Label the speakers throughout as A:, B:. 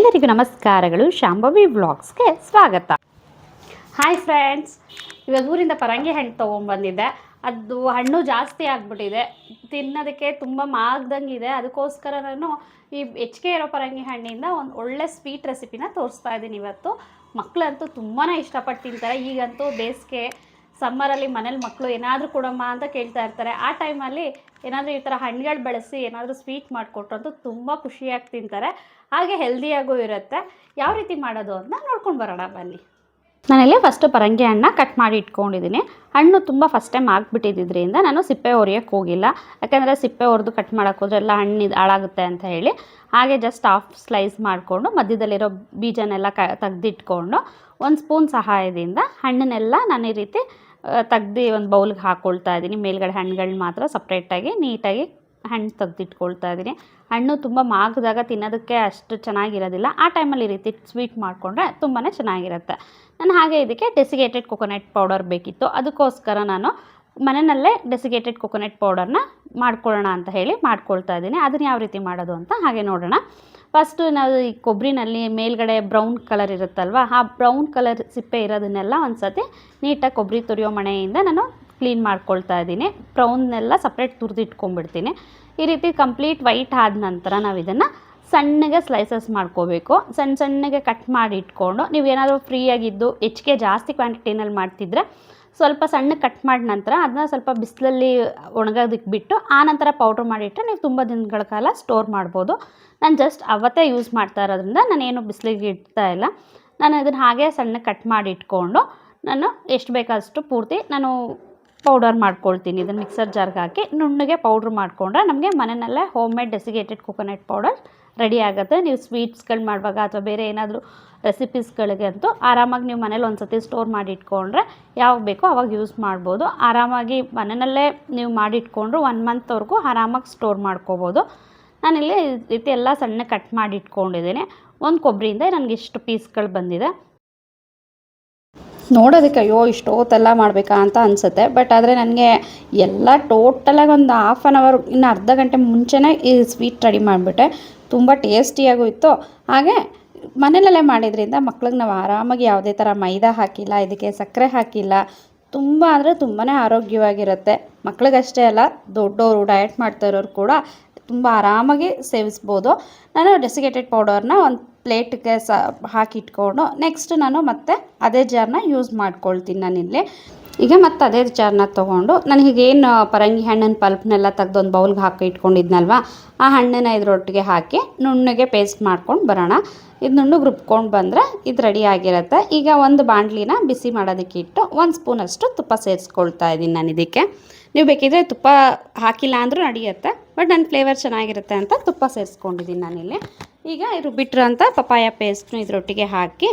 A: ಎಲ್ಲರಿಗೂ ನಮಸ್ಕಾರಗಳು. ಶಾಂಭವಿ ವ್ಲಾಗ್ಸ್ಗೆ ಸ್ವಾಗತ. ಹಾಯ್ ಫ್ರೆಂಡ್ಸ್, ಇವಾಗ ಊರಿಂದ ಪರಂಗಿ ಹಣ್ಣು ತೊಗೊಂಡ್ಬಂದಿದ್ದೆ. ಅದು ಹಣ್ಣು ಜಾಸ್ತಿ ಆಗಿಬಿಟ್ಟಿದೆ, ತಿನ್ನೋದಕ್ಕೆ ತುಂಬ ಮಾಗ್ದಂಗಿದೆ. ಅದಕ್ಕೋಸ್ಕರ ನಾನು ಈ ಹೆಚ್ಚಿಗೆ ಇರೋ ಪರಂಗಿ ಹಣ್ಣಿಂದ ಒಂದು ಒಳ್ಳೆ ಸ್ವೀಟ್ ರೆಸಿಪಿನ ತೋರಿಸ್ತಾ ಇದ್ದೀನಿ ಇವತ್ತು. ಮಕ್ಕಳಂತೂ ತುಂಬಾ ಇಷ್ಟಪಟ್ಟು ತಿಂತಾರೆ. ಈಗಂತೂ ಬೇಸಿಗೆ ಸಮ್ಮರಲ್ಲಿ ಮನೇಲಿ ಮಕ್ಕಳು ಏನಾದರೂ ಕೊಡಮ್ಮ ಅಂತ ಕೇಳ್ತಾ ಇರ್ತಾರೆ. ಆ ಟೈಮಲ್ಲಿ ಏನಾದರೂ ಈ ಥರ ಹಣ್ಣುಗಳು ಬಳಸಿ ಏನಾದರೂ ಸ್ವೀಟ್ ಮಾಡಿಕೊಟ್ರಂತೂ ತುಂಬ ಖುಷಿಯಾಗಿ ತಿಂತಾರೆ. ಹಾಗೆ ಹೆಲ್ದಿಯಾಗೂ ಇರುತ್ತೆ. ಯಾವ ರೀತಿ ಮಾಡೋದು ಅಂತ ನೋಡ್ಕೊಂಡು ಬರೋಣ ಬನ್ನಿ. ನಾನಿಲ್ಲಿ ಫಸ್ಟು ಪರಂಗಿ ಹಣ್ಣನ್ನ ಕಟ್ ಮಾಡಿ ಇಟ್ಕೊಂಡಿದ್ದೀನಿ. ಹಣ್ಣು ತುಂಬ ಫಸ್ಟ್ ಟೈಮ್ ಆಗಿಬಿಟ್ಟಿದ್ದರಿಂದ ನಾನು ಸಿಪ್ಪೆ ಒರೆಯೋಕ್ಕೆ ಹೋಗಿಲ್ಲ. ಯಾಕೆಂದರೆ ಸಿಪ್ಪೆ ಒರೆದು ಕಟ್ ಮಾಡೋಕ್ಕೆ ಹೋದ್ರೆ ಎಲ್ಲ ಹಣ್ಣು ಹಾಳಾಗುತ್ತೆ ಅಂತ ಹೇಳಿ ಹಾಗೆ ಜಸ್ಟ್ ಹಾಫ್ ಸ್ಲೈಸ್ ಮಾಡಿಕೊಂಡು ಮಧ್ಯದಲ್ಲಿರೋ ಬೀಜನೆಲ್ಲ ತೆಗೆದಿಟ್ಕೊಂಡು ಒಂದು ಸ್ಪೂನ್ ಸಹಾಯದಿಂದ ಹಣ್ಣನ್ನೆಲ್ಲ ನಾನು ಈ ರೀತಿ ತೆಗ್ದು ಒಂದು ಬೌಲ್ಗೆ ಹಾಕ್ಕೊಳ್ತಾ ಇದ್ದೀನಿ. ಮೇಲ್ಗಡೆ ಹಣ್ಣುಗಳನ್ನ ಮಾತ್ರ ಸಪ್ರೇಟಾಗಿ ನೀಟಾಗಿ ಹಣ್ಣು ತೆಗೆದಿಟ್ಕೊಳ್ತಾ ಇದ್ದೀನಿ. ಹಣ್ಣು ತುಂಬ ಮಾಗಿದಾಗ ತಿನ್ನೋದಕ್ಕೆ ಅಷ್ಟು ಚೆನ್ನಾಗಿರೋದಿಲ್ಲ. ಆ ಟೈಮಲ್ಲಿ ಈ ರೀತಿ ಸ್ವೀಟ್ ಮಾಡಿಕೊಂಡ್ರೆ ತುಂಬಾ ಚೆನ್ನಾಗಿರುತ್ತೆ. ನಾನು ಹಾಗೆ ಇದಕ್ಕೆ ಡೆಸಿಗೇಟೆಡ್ ಕೊಕೊನಟ್ ಪೌಡರ್ ಬೇಕಿತ್ತು. ಅದಕ್ಕೋಸ್ಕರ ನಾನು ಮನೆಯಲ್ಲೇ ಡೆಸಿಗೇಟೆಡ್ ಕೊಕೊನಟ್ ಪೌಡರ್ನ ಮಾಡ್ಕೊಳ್ಳೋಣ ಅಂತ ಹೇಳಿ ಮಾಡ್ಕೊಳ್ತಾ ಇದ್ದೀನಿ. ಅದನ್ನು ಯಾವ ರೀತಿ ಮಾಡೋದು ಅಂತ ಹಾಗೆ ನೋಡೋಣ. ಫಸ್ಟು ನಾವು ಈ ಕೊಬ್ಬರಿನಲ್ಲಿ ಮೇಲ್ಗಡೆ ಬ್ರೌನ್ ಕಲರ್ ಇರುತ್ತಲ್ವ, ಆ ಬ್ರೌನ್ ಕಲರ್ ಸಿಪ್ಪೆ ಇರೋದನ್ನೆಲ್ಲ ಒಂದು ಸತಿ ನೀಟಾಗಿ ಕೊಬ್ಬರಿ ತುರಿಯೋ ಮಣೆಯಿಂದ ನಾನು ಕ್ಲೀನ್ ಮಾಡ್ಕೊಳ್ತಾ ಇದ್ದೀನಿ. ಬ್ರೌನ್ನೆಲ್ಲ ಸಪ್ರೇಟ್ ತುರಿದಿಟ್ಕೊಂಡ್ಬಿಡ್ತೀನಿ. ಈ ರೀತಿ ಕಂಪ್ಲೀಟ್ ವೈಟ್ ಆದ ನಂತರ ನಾವು ಇದನ್ನು ಸಣ್ಣಗೆ ಸ್ಲೈಸಸ್ ಮಾಡ್ಕೋಬೇಕು. ಸಣ್ಣಗೆ ಕಟ್ ಮಾಡಿ ಇಟ್ಕೊಂಡು, ನೀವೇನಾದರೂ ಫ್ರೀಯಾಗಿದ್ದು ಹೆಚ್ಚಿಗೆ ಜಾಸ್ತಿ ಕ್ವಾಂಟಿಟಿನಲ್ಲಿ ಮಾಡ್ತಿದ್ರೆ ಸ್ವಲ್ಪ ಸಣ್ಣ ಕಟ್ ಮಾಡಿದ ನಂತರ ಅದನ್ನ ಸ್ವಲ್ಪ ಬಿಸಿಲಲ್ಲಿ ಒಣಗೋದಕ್ಕೆ ಬಿಟ್ಟು ಆನಂತರ ಪೌಡ್ರ್ ಮಾಡಿಟ್ಟರೆ ನೀವು ತುಂಬ ದಿನಗಳ ಕಾಲ ಸ್ಟೋರ್ ಮಾಡ್ಬೋದು. ನಾನು ಜಸ್ಟ್ ಅವತ್ತೇ ಯೂಸ್ ಮಾಡ್ತಾ ಇರೋದ್ರಿಂದ ನಾನೇನು ಬಿಸಿಲಿಗೆ ಇಡ್ತಾ ಇಲ್ಲ. ನಾನು ಇದನ್ನು ಹಾಗೆ ಸಣ್ಣ ಕಟ್ ಮಾಡಿ ಇಟ್ಕೊಂಡು ನಾನು ಎಷ್ಟು ಬೇಕಷ್ಟು ಪೂರ್ತಿ ನಾನು ಪೌಡರ್ ಮಾಡ್ಕೊಳ್ತೀನಿ. ಇದನ್ನು ಮಿಕ್ಸರ್ ಜಾರ್ಗೆ ಹಾಕಿ ನುಣ್ಣಗೆ ಪೌಡ್ರ್ ಮಾಡಿಕೊಂಡ್ರೆ ನಮಗೆ ಮನೆಯಲ್ಲೇ home made desiccated coconut powder ready ಆಗುತ್ತೆ. ನೀವು ಸ್ವೀಟ್ಸ್ಗಳು ಮಾಡುವಾಗ ಅಥವಾ ಬೇರೆ ಏನಾದರೂ ರೆಸಿಪೀಸ್ಗಳಿಗೆ ಅಂತೂ ಆರಾಮಾಗಿ ನೀವು ಮನೇಲಿ ಒಂದು ಸತಿ ಸ್ಟೋರ್ ಮಾಡಿ ಇಟ್ಕೊಂಡ್ರೆ ಯಾವಾಗ ಬೇಕೋ ಆವಾಗ ಯೂಸ್ ಮಾಡ್ಬೋದು. ಆರಾಮಾಗಿ ಮನೆಯಲ್ಲೇ ನೀವು ಮಾಡಿಟ್ಕೊಂಡ್ರು 1 ಮಂತ್ವರೆಗೂ ಆರಾಮಾಗಿ ಸ್ಟೋರ್ ಮಾಡ್ಕೋಬೋದು. ನಾನಿಲ್ಲಿ ಈ ರೀತಿ ಎಲ್ಲ ಸಣ್ಣ ಕಟ್ ಮಾಡಿ ಇಟ್ಕೊಂಡಿದ್ದೀನಿ. ಒಂದು ಕೊಬ್ಬರಿಯಿಂದ ನನಗೆ ಇಷ್ಟು ಪೀಸ್ಗಳು ಬಂದಿದೆ. ನೋಡೋದಕ್ಕೆ ಅಯ್ಯೋ ಇಷ್ಟೊತ್ತೆಲ್ಲ ಮಾಡಬೇಕಾ ಅಂತ ಅನಿಸುತ್ತೆ. ಬಟ್ ಆದರೆ ನನಗೆ ಎಲ್ಲ ಟೋಟಲಾಗಿ ಒಂದು ಹಾಫ್ ಆನ್ ಅವರ್ ಇನ್ನು ಅರ್ಧ ಗಂಟೆ ಮುಂಚೆನೇ ಈ ಸ್ವೀಟ್ ರೆಡಿ ಮಾಡಿಬಿಟ್ಟೆ. ತುಂಬ ಟೇಸ್ಟಿಯಾಗೂ ಇತ್ತು. ಹಾಗೆ ಮನೆಯಲ್ಲೇ ಮಾಡಿದ್ರಿಂದ ಮಕ್ಳಿಗೆ ನಾವು ಆರಾಮಾಗಿ ಯಾವುದೇ ಥರ ಮೈದಾ ಹಾಕಿಲ್ಲ, ಇದಕ್ಕೆ ಸಕ್ಕರೆ ಹಾಕಿಲ್ಲ. ತುಂಬ ಅಂದರೆ ತುಂಬಾ ಆರೋಗ್ಯವಾಗಿರುತ್ತೆ. ಮಕ್ಳಿಗಷ್ಟೇ ಅಲ್ಲ, ದೊಡ್ಡವರು ಡಯಟ್ ಮಾಡ್ತಾ ಇರೋರು ಕೂಡ ತುಂಬ ಆರಾಮಾಗಿ ಸೇವಿಸ್ಬೋದು. ನಾನು ಡೆಸಿಗೇಟೆಡ್ ಪೌಡರ್ನ ಒಂದು ಪ್ಲೇಟ್ಗೆ ಹಾಕಿಟ್ಕೊಂಡು ನೆಕ್ಸ್ಟ್ ನಾನು ಮತ್ತೆ ಅದೇ ಜಾರ್ನ ಯೂಸ್ ಮಾಡ್ಕೊಳ್ತೀನಿ. ನಾನಿಲ್ಲಿ ಈಗ ಮತ್ತೆ ಅದೇ ಜಾರ್ನ ತೊಗೊಂಡು ನನಗೇನು ಪರಂಗಿ ಹಣ್ಣಿನ ಪಲ್ಪ್ನೆಲ್ಲ ತೆಗೆದು ಒಂದು ಬೌಲ್ಗೆ ಹಾಕಿ ಇಟ್ಕೊಂಡಿದ್ನಲ್ವ, ಆ ಹಣ್ಣನ್ನು ಇದರೊಟ್ಟಿಗೆ ಹಾಕಿ ನುಣ್ಣಗೆ ಪೇಸ್ಟ್ ಮಾಡ್ಕೊಂಡು ಬರೋಣ. ಇದು ನುಣ್ಣಗೆ ರುಬ್ಕೊಂಡು ಬಂದರೆ ಇದು ರೆಡಿ ಆಗಿರುತ್ತೆ. ಈಗ ಒಂದು ಬಾಣಲಿನ ಬಿಸಿ ಮಾಡೋದಕ್ಕೆ ಇಟ್ಟು 1 ಸ್ಪೂನಷ್ಟು ತುಪ್ಪ ಸೇರಿಸ್ಕೊಳ್ತಾ ಇದ್ದೀನಿ ನಾನು ಇದಕ್ಕೆ. ನೀವು ಬೇಕಿದ್ರೆ ತುಪ್ಪ ಹಾಕಿಲ್ಲ ಅಂದರೂ ನಡೆಯುತ್ತೆ, ಬಟ್ ನನ್ನ ಫ್ಲೇವರ್ ಚೆನ್ನಾಗಿರುತ್ತೆ ಅಂತ ತುಪ್ಪ ಸೇರಿಸ್ಕೊಂಡಿದ್ದೀನಿ ನಾನಿಲ್ಲಿ. ಈಗ ರುಬ್ಬಿಟ್ಟಿರೋಂಥ ಪಪಾಯ ಪೇಸ್ಟ್ನು ಇದರೊಟ್ಟಿಗೆ ಹಾಕಿ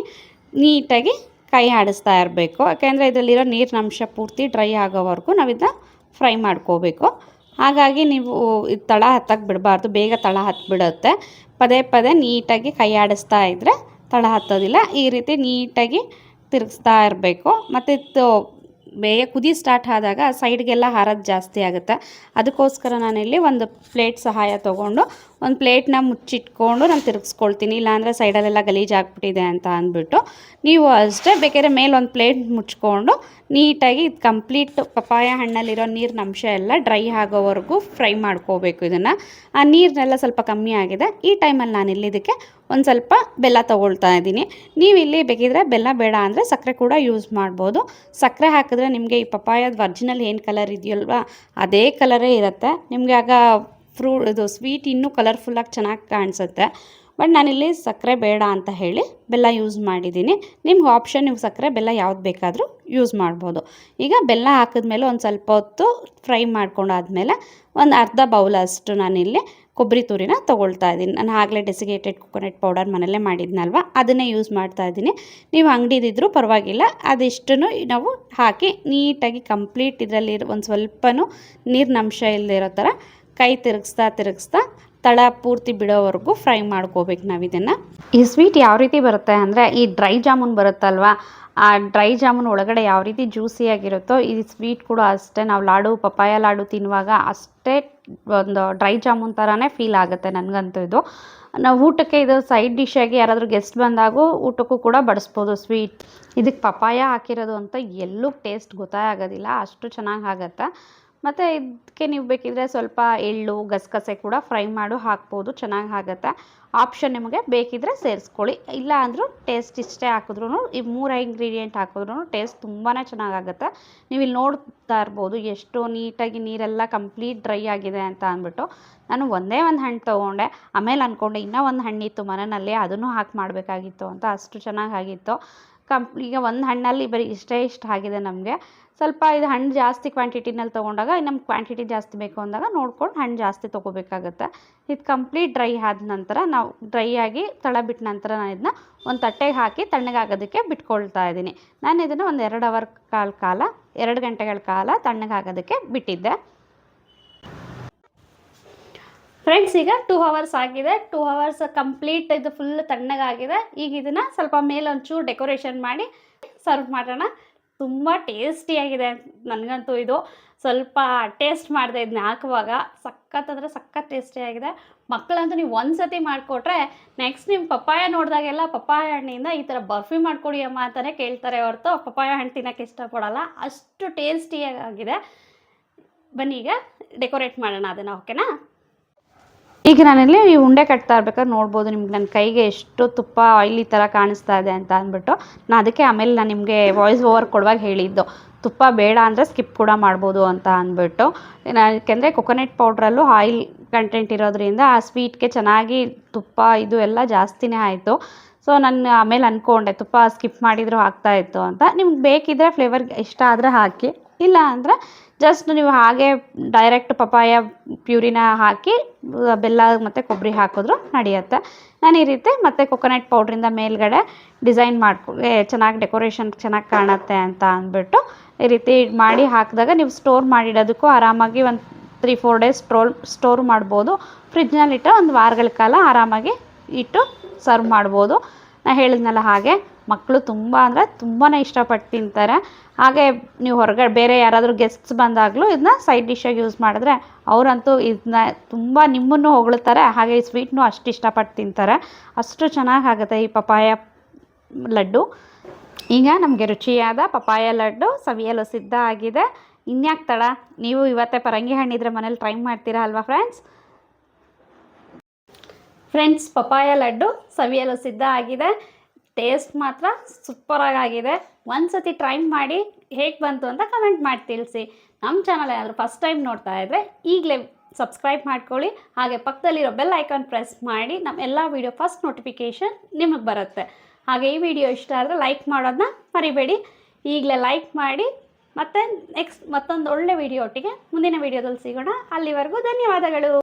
A: ನೀಟಾಗಿ ಕೈ ಆಡಿಸ್ತಾ ಇರಬೇಕು. ಯಾಕೆಂದರೆ ಇದರಲ್ಲಿರೋ ನೀರಿನ ಅಂಶ ಪೂರ್ತಿ ಡ್ರೈ ಆಗೋವರೆಗೂ ನಾವು ಇದನ್ನ ಫ್ರೈ ಮಾಡ್ಕೋಬೇಕು. ಹಾಗಾಗಿ ನೀವು ಇದು ತಳ ಹತ್ತಕ್ಕೆ ಬಿಡಬಾರ್ದು, ಬೇಗ ತಳ ಹತ್ತಿಬಿಡುತ್ತೆ. ಪದೇ ಪದೇ ನೀಟಾಗಿ ಕೈ ಆಡಿಸ್ತಾ ಇದ್ದರೆ ತಳ ಹತ್ತೋದಿಲ್ಲ. ಈ ರೀತಿ ನೀಟಾಗಿ ತಿರುಗಿಸ್ತಾ ಇರಬೇಕು. ಮತ್ತು ಇದು ಬೇಗ ಕುದಿ ಸ್ಟಾರ್ಟ್ ಆದಾಗ ಸೈಡ್ಗೆಲ್ಲ ಹಾರೋದು ಜಾಸ್ತಿ ಆಗುತ್ತೆ. ಅದಕ್ಕೋಸ್ಕರ ನಾನಿಲ್ಲಿ ಒಂದು ಪ್ಲೇಟ್ ಸಹಾಯ ತೊಗೊಂಡು ಒಂದು ಪ್ಲೇಟ್ನ ಮುಚ್ಚಿಟ್ಕೊಂಡು ನಾನು ತಿರುಗಿಸ್ಕೊಳ್ತೀನಿ. ಇಲ್ಲಾಂದರೆ ಸೈಡಲ್ಲೆಲ್ಲ ಗಲೀಜಾಗ್ಬಿಟ್ಟಿದೆ ಅಂತ ಅಂದ್ಬಿಟ್ಟು ನೀವು ಅಷ್ಟೇ ಬೇಕಾದ್ರೆ ಮೇಲೆ ಒಂದು ಪ್ಲೇಟ್ ಮುಚ್ಕೊಂಡು ನೀಟಾಗಿ ಇದು ಕಂಪ್ಲೀಟ್ ಪಪಾಯ ಹಣ್ಣಲ್ಲಿರೋ ನೀರಿನ ಅಂಶ ಎಲ್ಲ ಡ್ರೈ ಆಗೋವರೆಗೂ ಫ್ರೈ ಮಾಡ್ಕೋಬೇಕು. ಇದನ್ನು ಆ ನೀರನ್ನೆಲ್ಲ ಸ್ವಲ್ಪ ಕಮ್ಮಿ ಆಗಿದೆ. ಈ ಟೈಮಲ್ಲಿ ನಾನಿಲ್ಲಿ ಇದಕ್ಕೆ ಒಂದು ಸ್ವಲ್ಪ ಬೆಲ್ಲ ತೊಗೊಳ್ತಾ ಇದ್ದೀನಿ. ನೀವು ಇಲ್ಲಿ ಬೇಕಿದ್ರೆ ಬೆಲ್ಲ ಬೇಡ ಅಂದರೆ ಸಕ್ಕರೆ ಕೂಡ ಯೂಸ್ ಮಾಡ್ಬೋದು. ಸಕ್ಕರೆ ಹಾಕಿದ್ರೆ ನಿಮಗೆ ಈ ಪಪಾಯದ ಒರಿಜಿನಲ್ ಏನು ಕಲರ್ ಇದೆಯಲ್ವ ಅದೇ ಕಲರೇ ಇರುತ್ತೆ. ನಿಮಗೆ ಆಗ ಇದು ಸ್ವೀಟ್ ಇನ್ನೂ ಕಲರ್ಫುಲ್ಲಾಗಿ ಚೆನ್ನಾಗಿ ಕಾಣಿಸುತ್ತೆ. ಬಟ್ ನಾನಿಲ್ಲಿ ಸಕ್ಕರೆ ಬೇಡ ಅಂತ ಹೇಳಿ ಬೆಲ್ಲ ಯೂಸ್ ಮಾಡಿದ್ದೀನಿ. ನಿಮ್ಗೆ ಆಪ್ಷನ್, ನೀವು ಸಕ್ಕರೆ ಬೆಲ್ಲ ಯಾವ್ದು ಬೇಕಾದರೂ ಯೂಸ್ ಮಾಡ್ಬೋದು. ಈಗ ಬೆಲ್ಲ ಹಾಕಿದ್ಮೇಲೆ ಒಂದು ಸ್ವಲ್ಪ ಹೊತ್ತು ಫ್ರೈ ಮಾಡ್ಕೊಂಡಾದ್ಮೇಲೆ ಒಂದು ಅರ್ಧ ಬೌಲಷ್ಟು ನಾನಿಲ್ಲಿ ಕೊಬ್ಬರಿ ತುರಿನ ತೊಗೊಳ್ತಾ ಇದ್ದೀನಿ. ನಾನು ಆಗಲೇ ಡೆಸಿಗೇಟೆಡ್ ಕೊಕೊನಟ್ ಪೌಡರ್ ಮನೆಯಲ್ಲೇ ಮಾಡಿದ್ನಲ್ವ ಅದನ್ನೇ ಯೂಸ್ ಮಾಡ್ತಾ ಇದ್ದೀನಿ. ನೀವು ಅಂಗಡಿದಿದ್ರೂ ಪರವಾಗಿಲ್ಲ. ಅದಿಷ್ಟನ್ನು ನಾವು ಹಾಕಿ ನೀಟಾಗಿ ಕಂಪ್ಲೀಟ್ ಇದರಲ್ಲಿ ಒಂದು ಸ್ವಲ್ಪನೂ ನೀರಿನ ಅಂಶ ಇಲ್ಲದೆ ಇರೋ ಥರ ಕೈ ತಿರುಗಿಸ್ತಾ ತಳ ಪೂರ್ತಿ ಬಿಡೋವರೆಗೂ ಫ್ರೈ ಮಾಡ್ಕೋಬೇಕು ನಾವು ಇದನ್ನು. ಈ ಸ್ವೀಟ್ ಯಾವ ರೀತಿ ಬರುತ್ತೆ ಅಂದರೆ, ಈ ಡ್ರೈ ಜಾಮೂನ್ ಬರುತ್ತಲ್ವ, ಆ ಡ್ರೈ ಜಾಮೂನ್ ಒಳಗಡೆ ಯಾವ ರೀತಿ ಜ್ಯೂಸಿಯಾಗಿರುತ್ತೋ ಈ ಸ್ವೀಟ್ ಕೂಡ ಅಷ್ಟೇ. ನಾವು ಲಾಡು, ಪಪಾಯ ಲಾಡು ತಿನ್ನುವಾಗ ಅಷ್ಟೇ ಒಂದು ಡ್ರೈ ಜಾಮೂನ್ ಥರನೇ ಫೀಲ್ ಆಗುತ್ತೆ ನನಗಂತೂ ಇದು. ನಾವು ಊಟಕ್ಕೆ ಇದು ಸೈಡ್ ಡಿಶ್ಶಾಗಿ ಯಾರಾದರೂ ಗೆಸ್ಟ್ ಬಂದಾಗೂ ಊಟಕ್ಕೂ ಕೂಡ ಬಡಿಸ್ಬೋದು ಸ್ವೀಟ್. ಇದಕ್ಕೆ ಪಪಾಯ ಹಾಕಿರೋದು ಅಂತ ಎಲ್ಲೂ ಟೇಸ್ಟ್ ಗೊತ್ತಾಗೋದಿಲ್ಲ, ಅಷ್ಟು ಚೆನ್ನಾಗಿ ಆಗುತ್ತೆ. ಮತ್ತು ಇದಕ್ಕೆ ನೀವು ಬೇಕಿದ್ದರೆ ಸ್ವಲ್ಪ ಎಳ್ಳು ಗಸಗಸೆ ಕೂಡ ಫ್ರೈ ಮಾಡು ಹಾಕ್ಬೋದು, ಚೆನ್ನಾಗಿ ಆಗುತ್ತೆ. ಆಪ್ಷನ್ ನಿಮಗೆ ಬೇಕಿದ್ದರೆ ಸೇರಿಸ್ಕೊಳ್ಳಿ, ಇಲ್ಲ ಅಂದರೂ ಟೇಸ್ಟ್ ಇಷ್ಟೇ ಹಾಕಿದ್ರೂ ಈ 3 ಇಂಗ್ರೀಡಿಯೆಂಟ್ ಹಾಕಿದ್ರೂ ಟೇಸ್ಟ್ ತುಂಬಾ ಚೆನ್ನಾಗಾಗುತ್ತೆ. ನೀವು ಇಲ್ಲಿ ನೋಡ್ತಾ ಇರ್ಬೋದು ಎಷ್ಟು ನೀಟಾಗಿ ನೀರೆಲ್ಲ ಕಂಪ್ಲೀಟ್ ಡ್ರೈ ಆಗಿದೆ ಅಂತ ಅಂದ್ಬಿಟ್ಟು. ನಾನು ಒಂದೇ ಒಂದು ಹಣ್ಣು ತೊಗೊಂಡೆ, ಆಮೇಲೆ ಅಂದ್ಕೊಂಡೆ ಇನ್ನೂ ಒಂದು ಹಣ್ಣಿತ್ತು ಮನೆಯಲ್ಲಿ ಅದನ್ನು ಹಾಕಿ ಮಾಡಬೇಕಾಗಿತ್ತು ಅಂತ, ಅಷ್ಟು ಚೆನ್ನಾಗಾಗಿತ್ತು. ಈಗ ಒಂದು ಹಣ್ಣಲ್ಲಿ ಬರೀ ಇಷ್ಟು ಆಗಿದೆ ನಮಗೆ. ಸ್ವಲ್ಪ ಇದು ಹಣ್ಣು ಜಾಸ್ತಿ ಕ್ವಾಂಟಿಟಿನಲ್ಲಿ ತೊಗೊಂಡಾಗ ನಮ್ಗೆ ಕ್ವಾಂಟಿಟಿ ಜಾಸ್ತಿ ಬೇಕು ಅಂದಾಗ ನೋಡ್ಕೊಂಡು ಹಣ್ಣು ಜಾಸ್ತಿ ತೊಗೋಬೇಕಾಗತ್ತೆ. ಇದು ಕಂಪ್ಲೀಟ್ ಡ್ರೈ ಆದ ನಂತರ ನಾವು ಡ್ರೈ ಆಗಿ ತಳ ಬಿಟ್ಟ ನಂತರ ನಾನು ಇದನ್ನ ಒಂದು ತಟ್ಟೆಗೆ ಹಾಕಿ ತಣ್ಣಗಾಗೋದಕ್ಕೆ ಬಿಟ್ಕೊಳ್ತಾ ಇದ್ದೀನಿ. ನಾನು ಇದನ್ನು ಒಂದು 2 ಗಂಟೆಗಳ ಕಾಲ ತಣ್ಣಗಾಗೋದಕ್ಕೆ ಬಿಟ್ಟಿದ್ದೆ. ಫ್ರೆಂಡ್ಸ್, ಈಗ 2 ಅವರ್ಸ್ ಆಗಿದೆ. 2 ಅವರ್ಸ್ ಕಂಪ್ಲೀಟ್ ಇದು ಫುಲ್ ತಣ್ಣಗಾಗಿದೆ. ಈಗ ಇದನ್ನು ಸ್ವಲ್ಪ ಮೇಲೊಂಚೂರು ಡೆಕೋರೇಷನ್ ಮಾಡಿ ಸರ್ವ್ ಮಾಡೋಣ. ತುಂಬ ಟೇಸ್ಟಿಯಾಗಿದೆ, ನನಗಂತೂ ಇದು ಸ್ವಲ್ಪ ಟೇಸ್ಟ್ ಮಾಡಿದೆ ಇದನ್ನ ಹಾಕುವಾಗ. ಸಖತ್ತಂದರೆ ಸಖತ್ ಟೇಸ್ಟಿಯಾಗಿದೆ. ಮಕ್ಕಳಂತೂ ನೀವು ಒಂದು ಸತಿ ಮಾಡಿಕೊಟ್ರೆ ನೆಕ್ಸ್ಟ್ ನಿಮ್ಮ ಪಪ್ಪಾಯ ನೋಡಿದಾಗೆಲ್ಲ ಪಪ್ಪಾಯ ಹಣ್ಣಿಂದ ಈ ಥರ ಬರ್ಫಿ ಮಾಡಿಕೊಡಿ ಅಮ್ಮ ಅಂತಲೇ ಕೇಳ್ತಾರೆ ಹೊರತು ಪಪ್ಪಾಯ ಹಣ್ಣು ತಿನ್ನೋಕ್ಕೆ ಇಷ್ಟಪಡೋಲ್ಲ, ಅಷ್ಟು ಟೇಸ್ಟಿಯಾಗಿದೆ. ಬನ್ನಿ ಈಗ ಡೆಕೋರೇಟ್ ಮಾಡೋಣ ಅದನ್ನು, ಓಕೆನಾ? ಈಗ ನಾನಿಲ್ಲಿ ಈ ಉಂಡೆ ಕಟ್ತಾ ಇರ್ಬೇಕಾದ್ರೆ ನೋಡ್ಬೋದು ನಿಮ್ಗೆ ನನ್ನ ಕೈಗೆ ಎಷ್ಟು ತುಪ್ಪ ಆಯಿಲಿ ಥರ ಕಾಣಿಸ್ತಾ ಇದೆ ಅಂತ ಅಂದ್ಬಿಟ್ಟು. ಅದಕ್ಕೆ ಆಮೇಲೆ ನಾನು ನಿಮಗೆ ವಾಯ್ಸ್ ಓವರ್ ಕೊಡುವಾಗ ಹೇಳಿದ್ದು ತುಪ್ಪ ಬೇಡ ಅಂದರೆ ಸ್ಕಿಪ್ ಕೂಡ ಮಾಡ್ಬೋದು ಅಂತ ಅಂದ್ಬಿಟ್ಟು. ಯಾಕೆಂದರೆ ಕೊಕೊನಟ್ ಪೌಡ್ರಲ್ಲೂ ಆಯಿಲ್ ಕಂಟೆಂಟ್ ಇರೋದ್ರಿಂದ ಆ ಸ್ವೀಟ್ಗೆ ಚೆನ್ನಾಗಿ ತುಪ್ಪ ಇದು ಎಲ್ಲ ಜಾಸ್ತಿನೇ ಆಯಿತು. ಸೊ ನಾನು ಆಮೇಲೆ ಅಂದ್ಕೊಂಡೆ ತುಪ್ಪ ಸ್ಕಿಪ್ ಮಾಡಿದರೂ ಆಗ್ತಾಯಿತ್ತು ಅಂತ. ನಿಮ್ಗೆ ಬೇಕಿದ್ದರೆ ಫ್ಲೇವರ್ಗೆ ಇಷ್ಟ ಆದರೆ ಹಾಕಿ, ಇಲ್ಲ ಅಂದರೆ ಜಸ್ಟ್ ನೀವು ಹಾಗೆ ಡೈರೆಕ್ಟ್ ಪಪಾಯ ಪ್ಯೂರಿನ ಹಾಕಿ ಬೆಲ್ಲ ಮತ್ತು ಕೊಬ್ಬರಿ ಹಾಕಿದ್ರು ನಡೆಯುತ್ತೆ. ನಾನು ಈ ರೀತಿ ಮತ್ತು ಕೊಕೊನಟ್ ಪೌಡ್ರಿಂದ ಮೇಲ್ಗಡೆ ಡಿಸೈನ್ ಚೆನ್ನಾಗಿ ಡೆಕೋರೇಷನ್ ಚೆನ್ನಾಗಿ ಕಾಣುತ್ತೆ ಅಂತ ಅಂದ್ಬಿಟ್ಟು ಈ ರೀತಿ ಮಾಡಿ ಹಾಕಿದಾಗ ನೀವು ಸ್ಟೋರ್ ಮಾಡಿಡೋದಕ್ಕೂ ಆರಾಮಾಗಿ ಒಂದು 3-4 ಡೇಸ್ ಸ್ಟೋರ್ ಮಾಡ್ಬೋದು. ಫ್ರಿಜ್ನಲ್ಲಿಟ್ಟು ಒಂದು ವಾರಗಳ ಕಾಲ ಆರಾಮಾಗಿ ಇಟ್ಟು ಸರ್ವ್ ಮಾಡ್ಬೋದು. ನಾನು ಹೇಳಿದ್ನಲ್ಲ ಹಾಗೆ ಮಕ್ಕಳು ತುಂಬ ಅಂದರೆ ತುಂಬಾ ಇಷ್ಟಪಟ್ಟು ತಿಂತಾರೆ. ಹಾಗೆ ನೀವು ಹೊರಗಡೆ ಬೇರೆ ಯಾರಾದರೂ ಗೆಸ್ಟ್ಸ್ ಬಂದಾಗಲೂ ಇದನ್ನ ಸೈಡ್ ಡಿಶ್ಶಾಗಿ ಯೂಸ್ ಮಾಡಿದ್ರೆ ಅವರಂತೂ ಇದನ್ನ ತುಂಬ ನಿಮ್ಮನ್ನು ಹೊಗಳ್ತಾರೆ, ಹಾಗೆ ಈ ಸ್ವೀಟ್ನೂ ಅಷ್ಟು ಇಷ್ಟಪಟ್ಟು ತಿಂತಾರೆ. ಅಷ್ಟು ಚೆನ್ನಾಗಾಗುತ್ತೆ ಈ ಪಪಾಯ ಲಡ್ಡು. ಈಗ ನಮಗೆ ರುಚಿಯಾದ ಪಪಾಯ ಲಡ್ಡು ಸವಿಯಲು ಸಿದ್ಧ ಆಗಿದೆ. ಇನ್ಯಾಕೆ ತಡ, ನೀವು ಇವತ್ತೇ ಪರಂಗಿ ಹಣ್ಣಿದ್ರೆ ಮನೇಲಿ ಟ್ರೈ ಮಾಡ್ತೀರಾ ಅಲ್ವಾ ಫ್ರೆಂಡ್ಸ್? ಪಪಾಯ ಲಡ್ಡು ಸವಿಯಲು ಸಿದ್ಧ ಆಗಿದೆ. ಟೇಸ್ಟ್ ಮಾತ್ರ ಸೂಪರಾಗಿದೆ. ಒಂದು ಸತಿ ಟ್ರೈ ಮಾಡಿ ಹೇಗೆ ಬಂತು ಅಂತ ಕಮೆಂಟ್ ಮಾಡಿ ತಿಳಿಸಿ. ನಮ್ಮ ಚಾನಲ್ ಏನಾದರೂ ಫಸ್ಟ್ ಟೈಮ್ ನೋಡ್ತಾ ಇದ್ದರೆ ಈಗಲೇ ಸಬ್ಸ್ಕ್ರೈಬ್ ಮಾಡ್ಕೊಳ್ಳಿ. ಹಾಗೆ ಪಕ್ಕದಲ್ಲಿರೋ ಬೆಲ್ ಐಕಾನ್ ಪ್ರೆಸ್ ಮಾಡಿ ನಮ್ಮ ಎಲ್ಲ ವೀಡಿಯೋ ಫಸ್ಟ್ ನೋಟಿಫಿಕೇಷನ್ ನಿಮಗೆ ಬರುತ್ತೆ. ಹಾಗೆ ಈ ವಿಡಿಯೋ ಇಷ್ಟ ಆದರೆ ಲೈಕ್ ಮಾಡೋದನ್ನ ಮರಿಬೇಡಿ. ಈಗಲೇ ಲೈಕ್ ಮಾಡಿ. ಮತ್ತು ನೆಕ್ಸ್ಟ್ ಮತ್ತೊಂದು ಒಳ್ಳೆ ವಿಡಿಯೋ ಒಟ್ಟಿಗೆ ಮುಂದಿನ ವಿಡಿಯೋದಲ್ಲಿ ಸಿಗೋಣ. ಅಲ್ಲಿವರೆಗೂ ಧನ್ಯವಾದಗಳು.